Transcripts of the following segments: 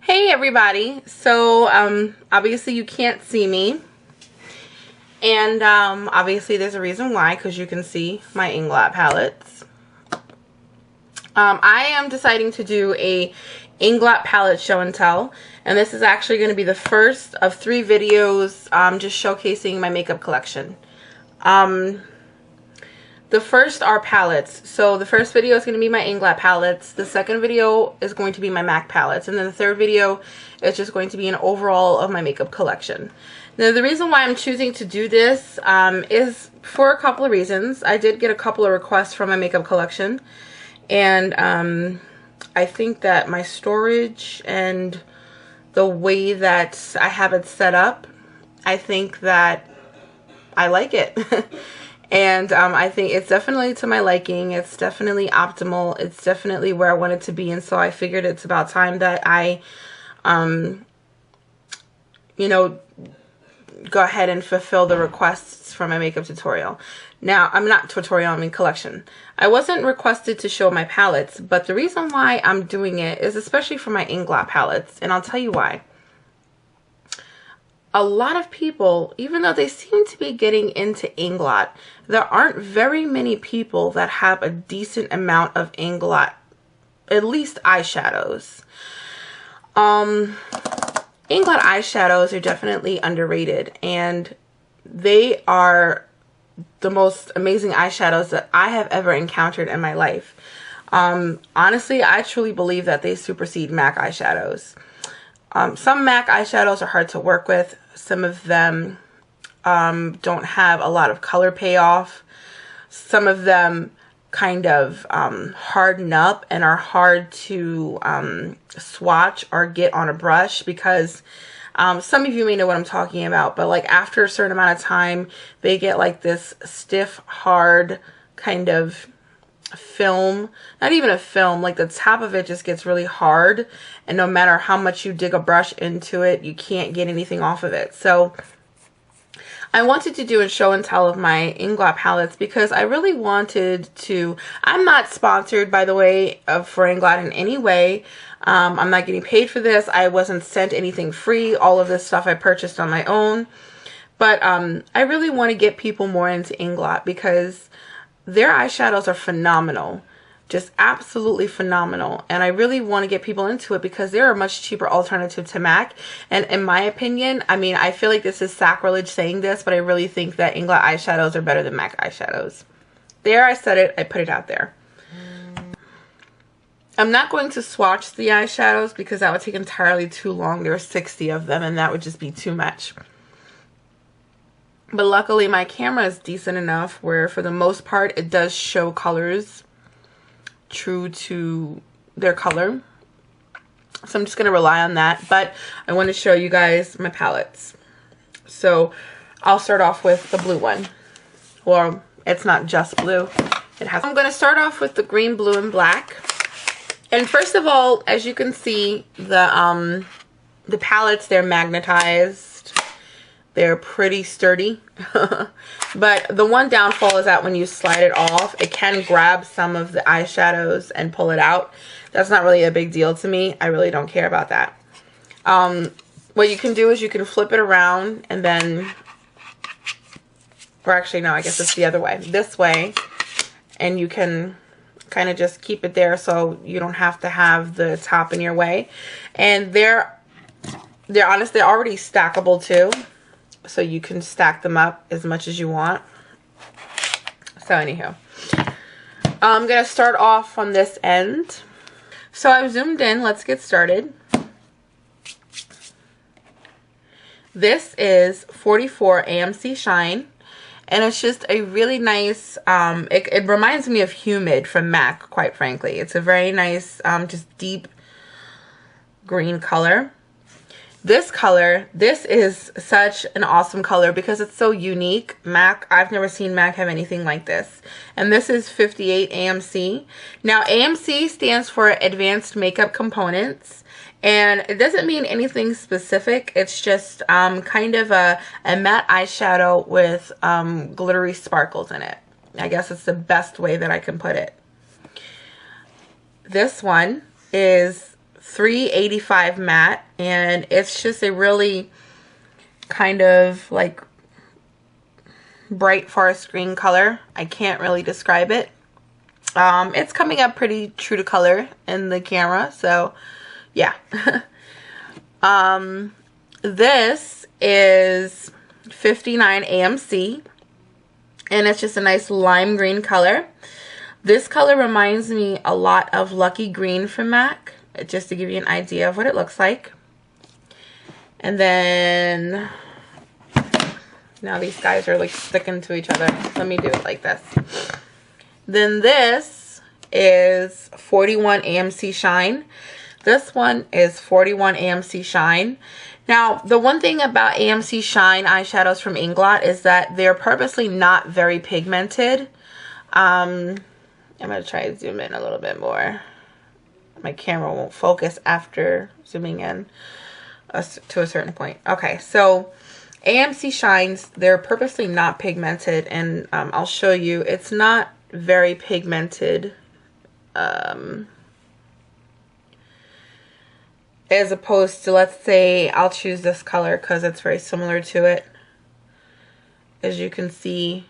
Hey everybody, so obviously you can't see me, and obviously there's a reason why, because you can see my INGLOT palettes. I am deciding to do a INGLOT palette show and tell, and this is actually going to be the first of 3 videos just showcasing my makeup collection. The first are palettes. So the first video is going to be my INGLOT palettes. The second video is going to be my MAC palettes. And then the third video is just going to be an overall of my makeup collection. Now the reason why I'm choosing to do this is for a couple of reasons. I did get a couple of requests from my makeup collection. And I think that my storage and the way that I have it set up, I think that I like it. And I think it's definitely to my liking. It's definitely optimal. It's definitely where I want it to be. And so I figured it's about time that I, go ahead and fulfill the requests from my makeup tutorial. Now, I'm not tutorial, I mean collection. I wasn't requested to show my palettes, but the reason why I'm doing it is especially for my INGLOT palettes. And I'll tell you why. A lot of people, even though they seem to be getting into INGLOT, there aren't very many people that have a decent amount of INGLOT, at least eyeshadows. INGLOT eyeshadows are definitely underrated, and they are the most amazing eyeshadows that I have ever encountered in my life. Honestly, I truly believe that they supersede MAC eyeshadows. Some MAC eyeshadows are hard to work with. Some of them don't have a lot of color payoff. Some of them kind of harden up and are hard to swatch or get on a brush, because some of you may know what I'm talking about, but like after a certain amount of time, they get like this stiff, hard kind of film. Not even a film, like the top of it just gets really hard, and no matter how much you dig a brush into it, you can't get anything off of it. So I wanted to do a show and tell of my INGLOT palettes because I really wanted to. I'm not sponsored, by the way, for INGLOT in any way. I'm not getting paid for this. I wasn't sent anything free. All of this stuff I purchased on my own. But I really want to get people more into INGLOT because their eyeshadows are phenomenal, just absolutely phenomenal. And I really want to get people into it because they're a much cheaper alternative to MAC. And in my opinion, I mean, I feel like this is sacrilege saying this, but I really think that INGLOT eyeshadows are better than MAC eyeshadows. There, I said it, I put it out there. I'm not going to swatch the eyeshadows because that would take entirely too long. There are 60 of them and that would just be too much. But luckily my camera is decent enough where for the most part it does show colors true to their color. So I'm just going to rely on that. But I want to show you guys my palettes. So I'll start off with the blue one. Well, it's not just blue. I'm going to start off with the green, blue, and black. And first of all, as you can see, the palettes, they're magnetized. They're pretty sturdy. But the one downfall is that when you slide it off, it can grab some of the eyeshadows and pull it out. That's not really a big deal to me. I really don't care about that. What you can do is you can flip it around and then, or actually no, I guess it's the other way. This way, and you can kind of just keep it there so you don't have to have the top in your way. And they're already stackable too. So you can stack them up as much as you want. So anywho, I'm going to start off on this end. So I've zoomed in. Let's get started. This is 44 AMC Shine. And it's just a really nice, it reminds me of Humid from MAC, quite frankly. It's a very nice, just deep green color. This color, this is such an awesome color because it's so unique. MAC, I've never seen MAC have anything like this. And this is 58 AMC. Now, AMC stands for Advanced Makeup Components. And it doesn't mean anything specific. It's just kind of a matte eyeshadow with glittery sparkles in it. I guess it's the best way that I can put it. This one is 385 matte, and it's just a really kind of like bright forest green color. I can't really describe it. It's coming up pretty true to color in the camera, so yeah. This is 59 AMC, and it's just a nice lime green color. This color reminds me a lot of Lucky Green from MAC, just to give you an idea of what it looks like. And then, now these guys are like sticking to each other. Let me do it like this. Then this is 41 AMC Shine. This one is 41 AMC Shine. Now, the one thing about AMC Shine eyeshadows from INGLOT is that they're purposely not very pigmented. I'm going to try to zoom in a little bit more. My camera won't focus after zooming in to a certain point. Okay, so AMC Shines, they're purposely not pigmented, and I'll show you. It's not very pigmented as opposed to, let's say, I'll choose this color because it's very similar to it. As you can see,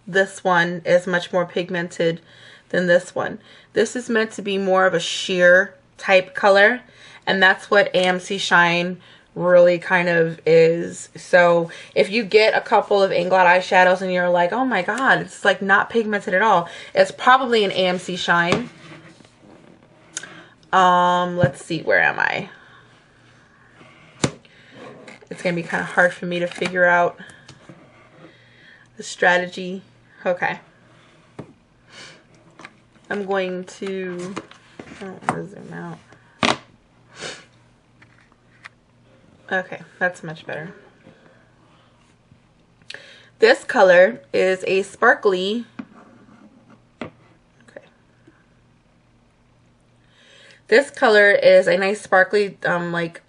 this one is much more pigmented than this one. This is meant to be more of a sheer type color, and that's what AMC Shine really kind of is. So if you get a couple of INGLOT eyeshadows and you're like, oh my god, it's like not pigmented at all, it's probably an AMC Shine. Let's see, where am I? It's gonna be kind of hard for me to figure out the strategy. Okay, I'm going to, I don't want to zoom out. Okay, that's much better. This color is a sparkly, okay. This color is a nice sparkly, like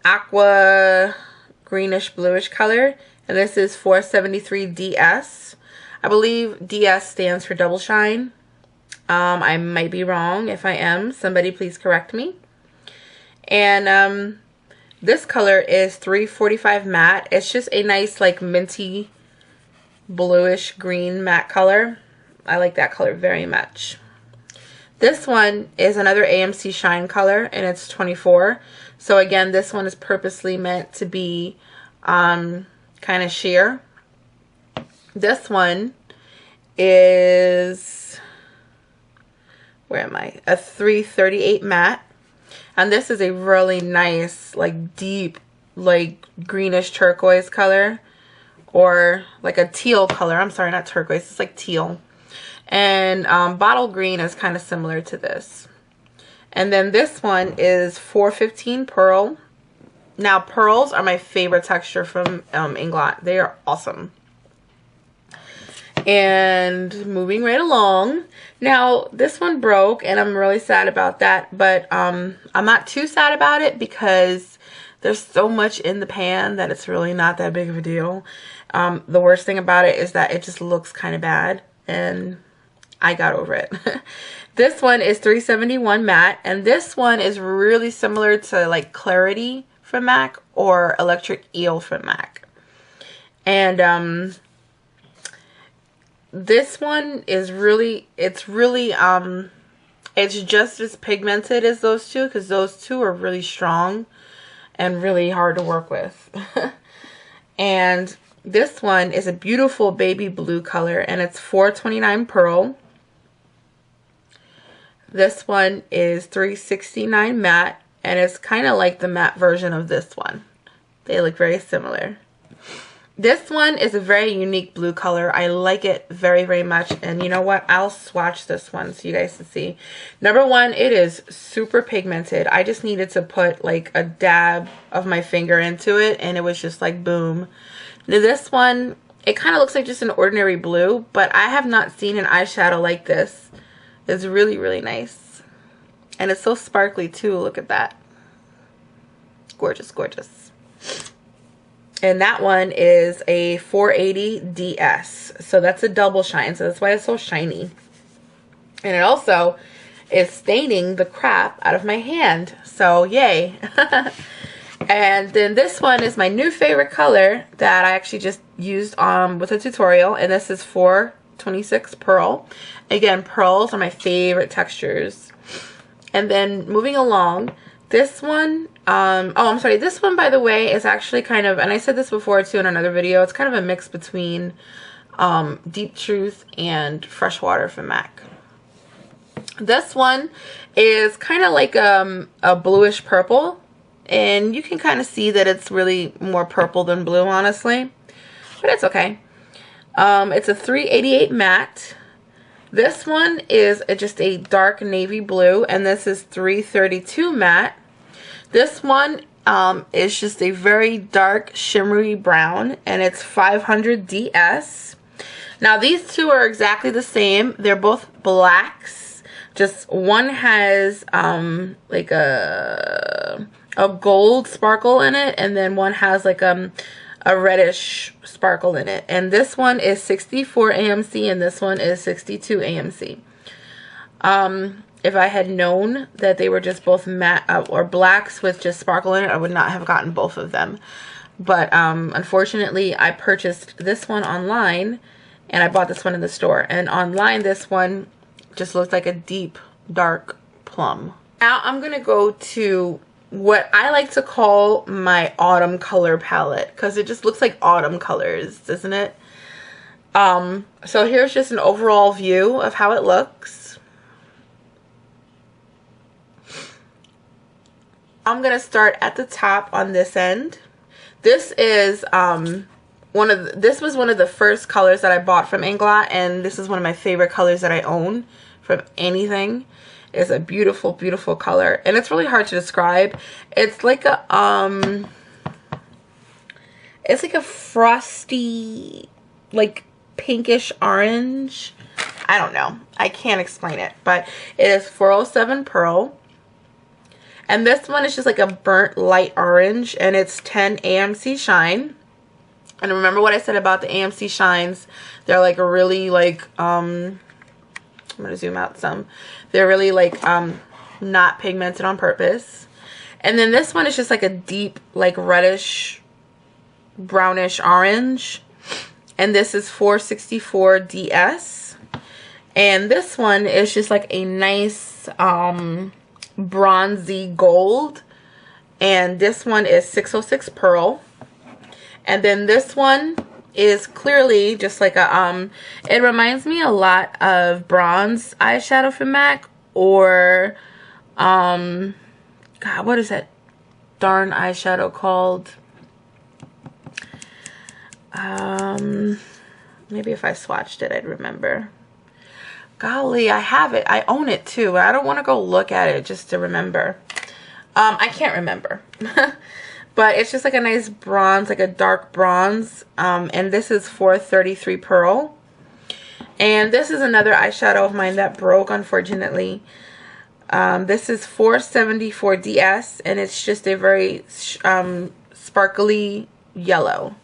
aqua greenish bluish color, and this is 473 DS. I believe DS stands for double shine. I might be wrong. If I am, somebody please correct me. And this color is 345 matte. It's just a nice like minty bluish green matte color. I like that color very much. This one is another AMC Shine color, and it's 24. So again, this one is purposely meant to be kind of sheer. This one is, where am I? A 338 matte. And this is a really nice, like deep, like greenish turquoise color, or like a teal color. I'm sorry, not turquoise, it's like teal. And bottle green is kind of similar to this. And then this one is 415 Pearl. Now, pearls are my favorite texture from INGLOT. They are awesome. And moving right along. Now, this one broke, and I'm really sad about that. But I'm not too sad about it because there's so much in the pan that it's really not that big of a deal. The worst thing about it is that it just looks kind of bad, and I got over it. This one is 371 matte, and this one is really similar to like Clarity from MAC or Electric Eel from MAC. And this one is really, it's just as pigmented as those two, because those two are really strong and really hard to work with. And this one is a beautiful baby blue color, and it's 429 Pearl. This one is 369 matte, and it's kind of like the matte version of this one. They look very similar. This one is a very unique blue color. I like it very, very much. And you know what? I'll swatch this one so you guys can see. Number one, it is super pigmented. I just needed to put like a dab of my finger into it, and it was just like boom. Now this one, it kind of looks like just an ordinary blue, but I have not seen an eyeshadow like this. It's really, really nice. And it's so sparkly too. Look at that. Gorgeous, gorgeous. And that one is a 480 DS. So that's a double shine. So that's why it's so shiny. And it also is staining the crap out of my hand. So yay. And then this one is my new favorite color that I actually just used with a tutorial, and this is 426 Pearl. Again, pearls are my favorite textures. And then moving along, this one, this one, by the way, is actually kind of, and I said this before too in another video, it's kind of a mix between Deep Truth and Freshwater from MAC. This one is kind of like a bluish purple, and you can kind of see that it's really more purple than blue, honestly, but it's okay. It's a 388 matte. This one is just a dark navy blue, and this is 332 matte. This one is just a very dark shimmery brown, and it's 500 DS. Now these two are exactly the same. They're both blacks. Just one has like a gold sparkle in it, and then one has like a reddish sparkle in it. And this one is 64 AMC, and this one is 62 AMC. If I had known that they were just both matte or blacks with just sparkle in it, I would not have gotten both of them. But unfortunately, I purchased this one online, and I bought this one in the store. And online, this one just looks like a deep, dark plum. Now I'm going to go to what I like to call my autumn color palette, because it just looks like autumn colors, doesn't it? So here's just an overall view of how it looks. I'm gonna start at the top on this end. This is this was one of the first colors that I bought from INGLOT, and this is one of my favorite colors that I own from anything. It's a beautiful, beautiful color, and it's really hard to describe. It's like a frosty, like pinkish orange. I don't know. I can't explain it, but it is 407 Pearl. And this one is just like a burnt light orange, and it's 10 AMC shine. And remember what I said about the AMC shines? They're like really like I'm gonna zoom out some. They're really like not pigmented on purpose. And then this one is just like a deep like reddish brownish orange, and this is 464 DS. And this one is just like a nice bronzy gold, and this one is 606 Pearl. And then this one is clearly just like a it reminds me a lot of bronze eyeshadow from MAC, or God, what is that darn eyeshadow called? Maybe if I swatched it I'd remember. Golly, I have it. I own it too. I don't want to go look at it just to remember. I can't remember. But it's just like a nice bronze, like a dark bronze. And this is 433 Pearl. And this is another eyeshadow of mine that broke, unfortunately. This is 474 DS, and it's just a very sparkly yellow.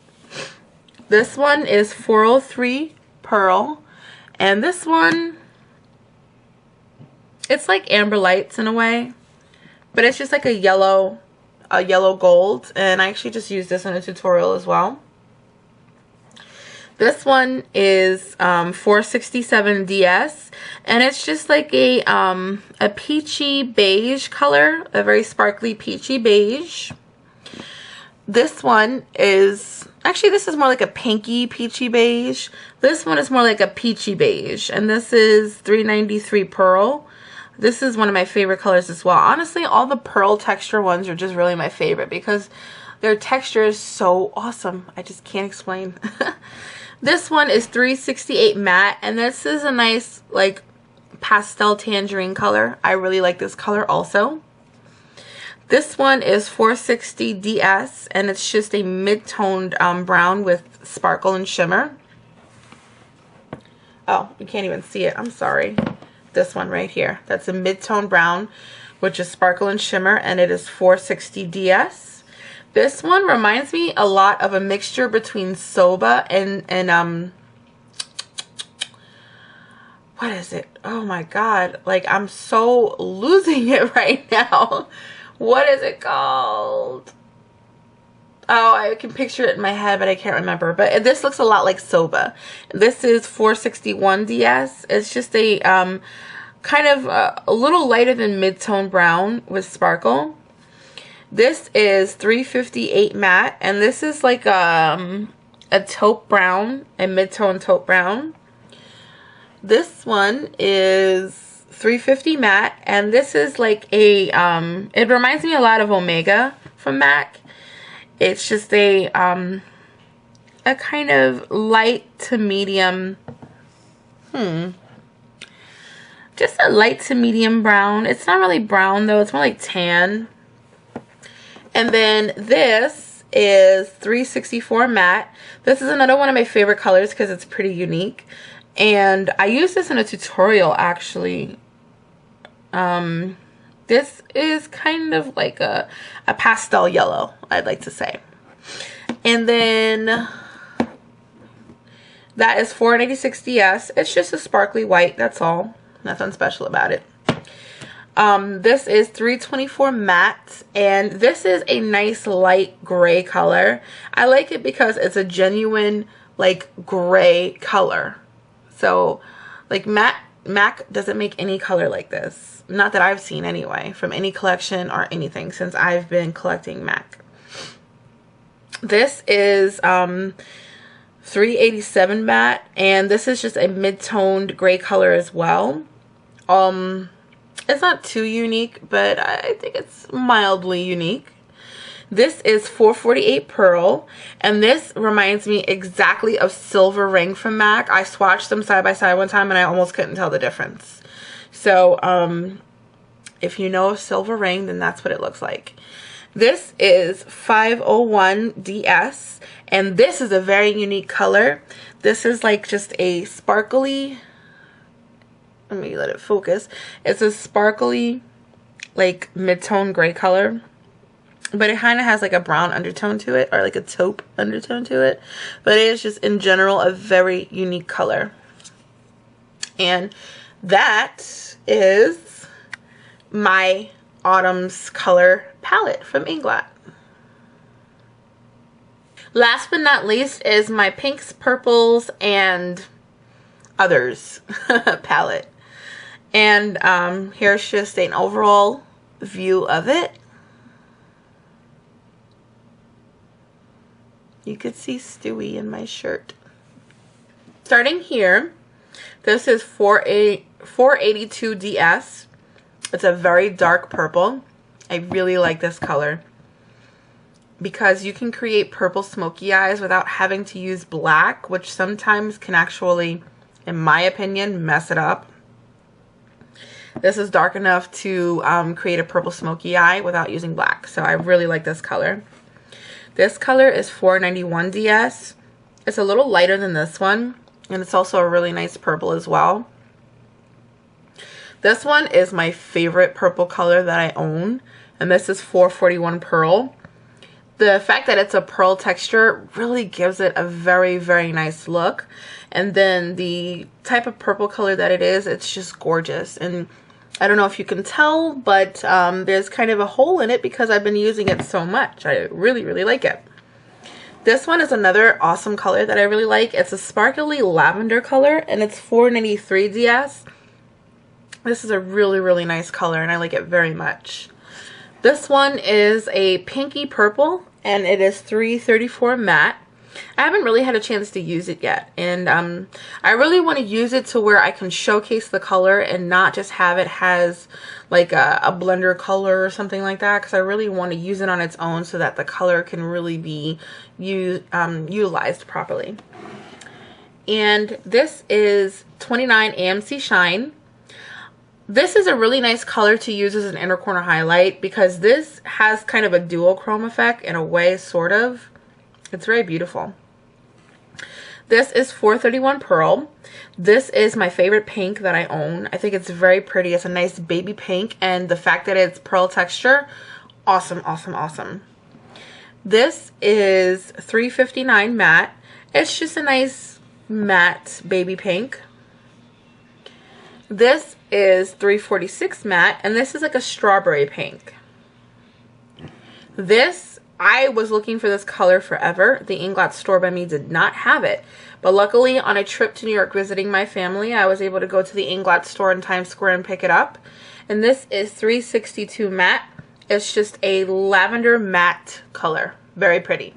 This one is 403 Pearl. And this one, it's like Amber Lights in a way, but it's just like a yellow gold, and I actually just used this in a tutorial as well. This one is 467 DS, and it's just like a peachy beige color, a very sparkly peachy beige. This one is, actually this is more like a pinky peachy beige. This one is more like a peachy beige, and this is 393 Pearl. This is one of my favorite colors as well. Honestly, all the pearl texture ones are just really my favorite because their texture is so awesome. I just can't explain. This one is 368 matte, and this is a nice like pastel tangerine color. I really like this color also. This one is 460 DS, and it's just a mid-toned brown with sparkle and shimmer. Oh, you can't even see it. I'm sorry. This one right here. That's a mid-tone brown, which is sparkle and shimmer, and it is 460 DS. This one reminds me a lot of a mixture between Soba and what is it? Oh my god, like I'm so losing it right now. What is it called? Oh, I can picture it in my head, but I can't remember. But this looks a lot like Soba. This is 461 DS. It's just a kind of a little lighter than mid-tone brown with sparkle. This is 358 matte, and this is like a taupe brown, a mid-tone taupe brown. This one is 350 matte, and this is like a it reminds me a lot of Omega from MAC. It's just a kind of light to medium, just a light to medium brown. It's not really brown though, it's more like tan. And then this is 364 matte. This is another one of my favorite colors because it's pretty unique. And I used this in a tutorial actually. This is kind of like a pastel yellow, I'd like to say. And then that is 486 DS. It's just a sparkly white, that's all. Nothing special about it. This is 324 matte, and this is a nice light gray color. I like it because it's a genuine like gray color. So like MAC doesn't make any color like this. Not that I've seen anyway, from any collection or anything since I've been collecting MAC. This is 387 matte, and this is just a mid-toned gray color as well. It's not too unique, but I think it's mildly unique. This is 448 Pearl, and this reminds me exactly of Silver Ring from MAC. I swatched them side by side one time and I almost couldn't tell the difference. So, if you know of Silver Ring, then that's what it looks like. This is 501 DS, and this is a very unique color. This is like just a sparkly, let me let it focus. It's a sparkly, like mid-tone gray color, but it kind of has like a brown undertone to it, or like a taupe undertone to it. But it is just in general a very unique color. And that is my Autumn's color palette from INGLOT. Last but not least is my pinks, purples, and others palette. And here's just an overall view of it. You could see Stewie in my shirt. Starting here, this is 482 DS. It's a very dark purple. I really like this color because you can create purple smoky eyes without having to use black, which sometimes can actually, in my opinion, mess it up. This is dark enough to create a purple smoky eye without using black, so I really like this color. This color is 491 DS. It's a little lighter than this one, and it's also a really nice purple as well. This one is my favorite purple color that I own, and this is 441 Pearl. The fact that it's a pearl texture really gives it a very, very nice look. And then the type of purple color that it is, it's just gorgeous. And I don't know if you can tell, but there's kind of a hole in it because I've been using it so much. I really, really like it. This one is another awesome color that I really like. It's a sparkly lavender color, and it's 493 DS. This is a really, really nice color, and I like it very much. This one is a pinky purple, and it is 334 matte. I haven't really had a chance to use it yet, and I really want to use it to where I can showcase the color and not just have it as like a blender color or something like that, because I really want to use it on its own so that the color can really be utilized properly. And this is 29 AMC Shine. This is a really nice color to use as an inner corner highlight because this has kind of a duochrome effect in a way, sort of. It's very beautiful. This is 431 Pearl. This is my favorite pink that I own. I think it's very pretty. It's a nice baby pink, and the fact that it's pearl texture, awesome, awesome, awesome. This is 359 matte. It's just a nice matte baby pink. This is 346 matte, and this is like a strawberry pink. This, I was looking for this color forever. The INGLOT store by me did not have it. But luckily, on a trip to New York visiting my family, I was able to go to the INGLOT store in Times Square and pick it up. And this is 362 matte. It's just a lavender matte color. Very pretty.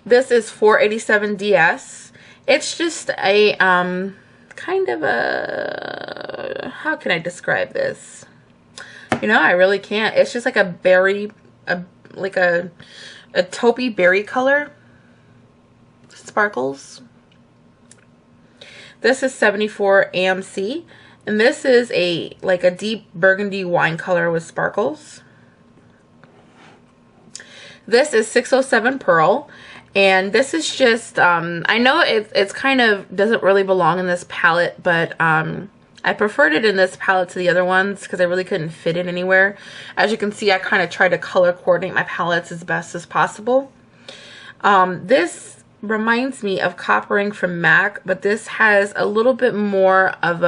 This is 487 DS. It's just a kind of a, how can I describe this? You know, I really can't. It's just like a berry, like a taupey berry color. Sparkles. This is 74 AMC, and this is like a deep burgundy wine color with sparkles. This is 607 Pearl. And this is just, I know it's kind of doesn't really belong in this palette, but I preferred it in this palette to the other ones because I really couldn't fit it anywhere. As you can see, I kind of tried to color coordinate my palettes as best as possible. This reminds me of Coppering from MAC, but this has a little bit more of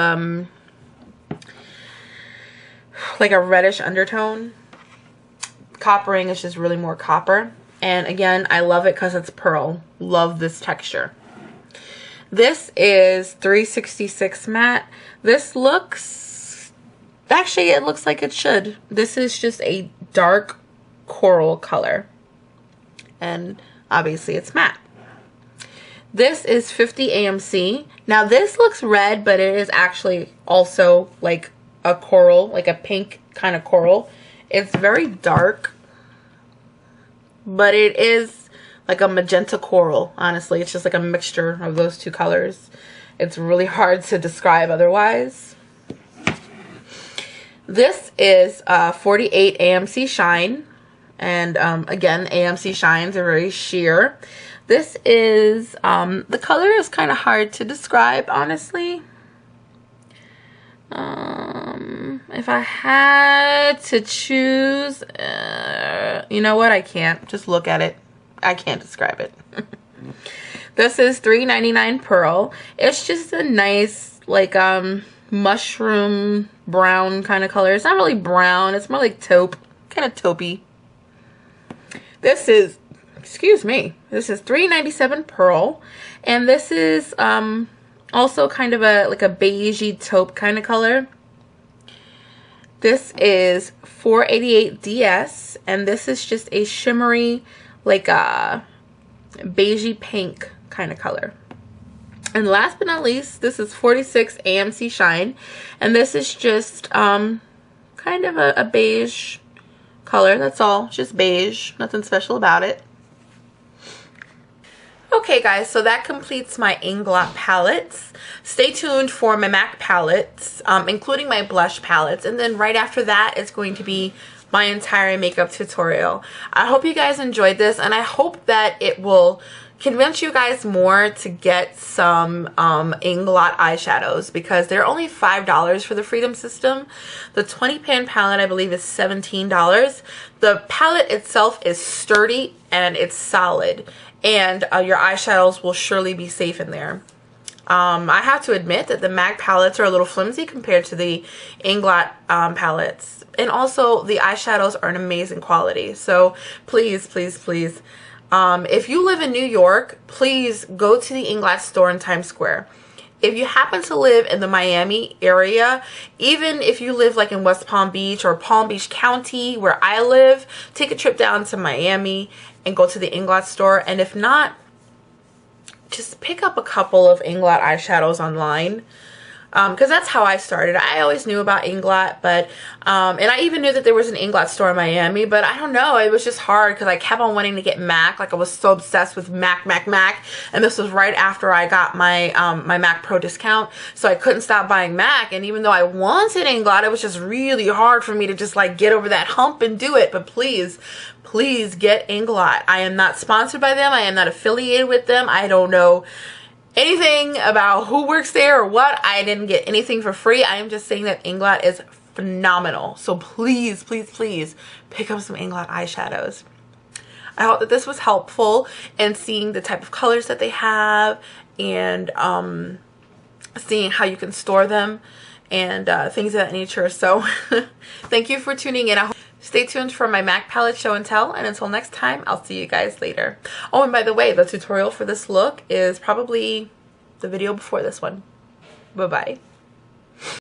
like a reddish undertone. Coppering is just really more copper. And again, I love it because it's pearl. Love this texture. This is 366 matte. This looks, actually it looks like it should. This is just a dark coral color. And obviously it's matte. This is 50 AMC. Now this looks red, but it is actually also like a coral, like a pink kind of coral. It's very dark, but it is like a magenta coral. Honestly, it's just like a mixture of those two colors. It's really hard to describe otherwise. This is 48 AMC Shine. And again, AMC Shines are very sheer. This is, the color is kind of hard to describe, honestly. If I had to choose, you know what? I can't. Just look at it. I can't describe it. This is $3.99 Pearl. It's just a nice, like, mushroom brown kind of color. It's not really brown. It's more like taupe. Kind of taupey. This is, excuse me, this is $3.97 Pearl. And this is, also kind of a, like a beigey taupe kind of color. This is 488 DS, and this is just a shimmery, like a beigey pink kind of color. And last but not least, this is 46 AMC Shine, and this is just kind of a beige color. That's all, just beige, nothing special about it. Okay guys, so that completes my INGLOT palettes. Stay tuned for my MAC palettes, including my blush palettes, and then right after that is going to be my entire makeup tutorial. I hope you guys enjoyed this, and I hope that it will convince you guys more to get some INGLOT eyeshadows, because they're only $5 for the Freedom System. The 20 pan palette I believe is $17. The palette itself is sturdy and it's solid, and your eyeshadows will surely be safe in there. I have to admit that the MAC palettes are a little flimsy compared to the INGLOT palettes, and also the eyeshadows are an amazing quality. So please, please, please, if you live in New York, please go to the INGLOT store in Times Square. If you happen to live in the Miami area, even if you live like in West Palm Beach or Palm Beach County where I live, take a trip down to Miami and go to the INGLOT store. And if not, just pick up a couple of INGLOT eyeshadows online. Because that's how I started. I always knew about INGLOT, but and I even knew that there was an INGLOT store in Miami, but I don't know, it was just hard because I kept on wanting to get MAC. Like, I was so obsessed with MAC, and this was right after I got my my MAC Pro discount, so I couldn't stop buying MAC. And even though I wanted INGLOT, it was just really hard for me to just like get over that hump and do it. But please, please get INGLOT. I am not sponsored by them. I am not affiliated with them. I don't know anything about who works there or what. I didn't get anything for free. I am just saying that INGLOT is phenomenal. So please, please, please pick up some INGLOT eyeshadows. I hope that this was helpful in seeing the type of colors that they have and seeing how you can store them and things of that nature. So thank you for tuning in. Stay tuned for my MAC palette show and tell, and until next time, I'll see you guys later. Oh, and by the way, the tutorial for this look is probably the video before this one. Bye-bye.